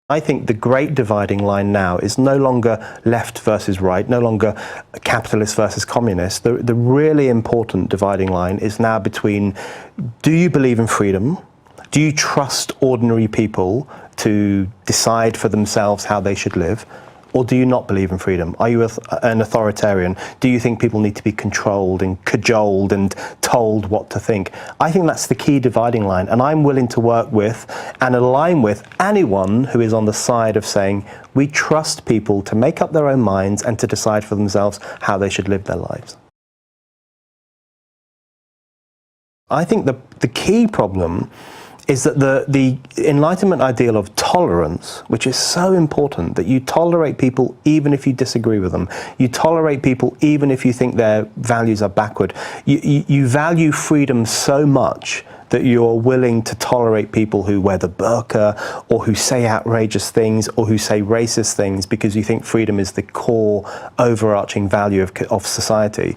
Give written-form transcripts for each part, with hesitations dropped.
I think the great dividing line now is no longer left versus right, no longer capitalist versus communist. The really important dividing line is now between, do you believe in freedom? Do you trust ordinary people to decide for themselves how they should live? Or do you not believe in freedom? Are you an authoritarian? Do you think people need to be controlled and cajoled and told what to think? I think that's the key dividing line, and I'm willing to work with and align with anyone who is on the side of saying we trust people to make up their own minds and to decide for themselves how they should live their lives. I think the key problem is that the Enlightenment ideal of tolerance, which is so important, that you tolerate people even if you disagree with them, you tolerate people even if you think their values are backward, you value freedom so much that you're willing to tolerate people who wear the burqa or who say outrageous things or who say racist things because you think freedom is the core overarching value of society.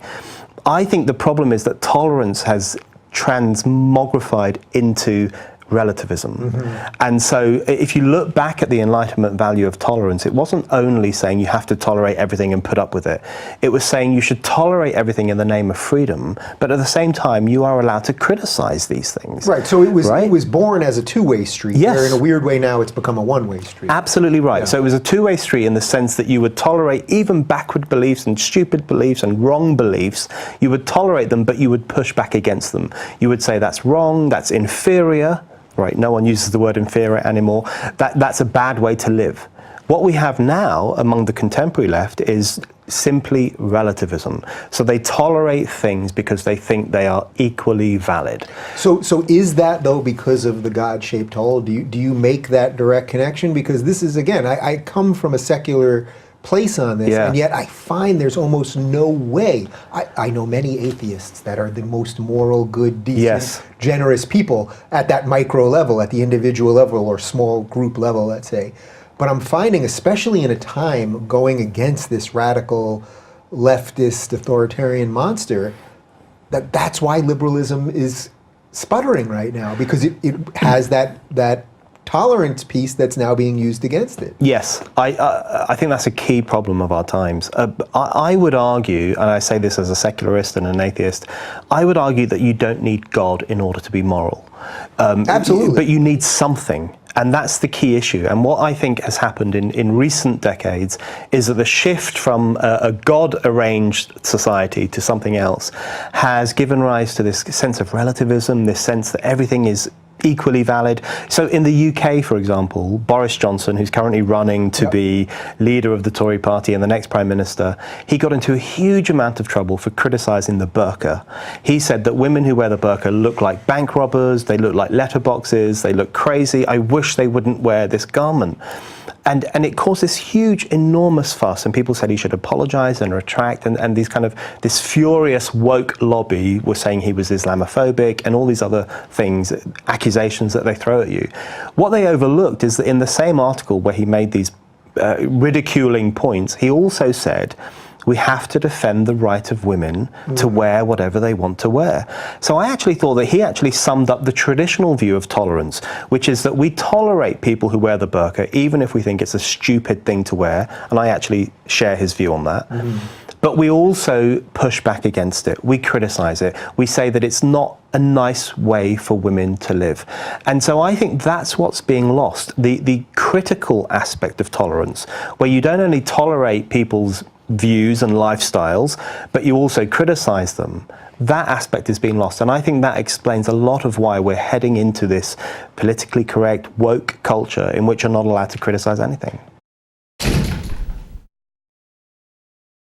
I think the problem is that tolerance has transmogrified into relativism. Mm-hmm. And so if you look back at the Enlightenment value of tolerance, it wasn't only saying you have to tolerate everything and put up with it. It was saying you should tolerate everything in the name of freedom, but at the same time you are allowed to criticize these things. Right, so it was born as a two-way street, yes. Where in a weird way now it's become a one-way street. Absolutely right. Yeah. So it was a two-way street in the sense that you would tolerate even backward beliefs and stupid beliefs and wrong beliefs. You would tolerate them, but you would push back against them. You would say that's wrong, that's inferior. Right, no one uses the word inferior anymore. That's a bad way to live. What we have now among the contemporary left is simply relativism. So they tolerate things because they think they are equally valid. So is that, though, because of the God-shaped hole? Do you make that direct connection? Because this is, again, I come from a secular place on this, yeah. And yet I find there's almost no way. I know many atheists that are the most moral, good, decent, yes. Generous people at that micro level, at the individual level or small group level, let's say. But I'm finding, especially in a time going against this radical leftist authoritarian monster, that's why liberalism is sputtering right now, because it has that tolerance piece that's now being used against it. Yes, I think that's a key problem of our times. I would argue, and I say this as a secularist and an atheist, I would argue that you don't need God in order to be moral. Absolutely. But you need something. And that's the key issue. And what I think has happened in recent decades is that the shift from a God-arranged society to something else has given rise to this sense of relativism, this sense that everything is equally valid. So in the UK, for example, Boris Johnson, who's currently running to be leader of the Tory party and the next Prime Minister, he got into a huge amount of trouble for criticising the burqa. He said that women who wear the burqa look like bank robbers, they look like letterboxes, they look crazy, I wish they wouldn't wear this garment. And it caused this huge, enormous fuss, and people said he should apologise and retract, and this furious woke lobby was saying he was Islamophobic and all these other things, accusations that they throw at you. What they overlooked is that in the same article where he made these ridiculing points, he also said, we have to defend the right of women to wear whatever they want to wear. So I actually thought that he actually summed up the traditional view of tolerance, which is that we tolerate people who wear the burqa, even if we think it's a stupid thing to wear, and I actually share his view on that. But we also push back against it. We criticize it. We say that it's not a nice way for women to live. And so I think that's what's being lost, the critical aspect of tolerance, where you don't only tolerate people's views and lifestyles, but you also criticize them. That aspect is being lost, and I think that explains a lot of why we're heading into this politically correct, woke culture in which you're not allowed to criticize anything.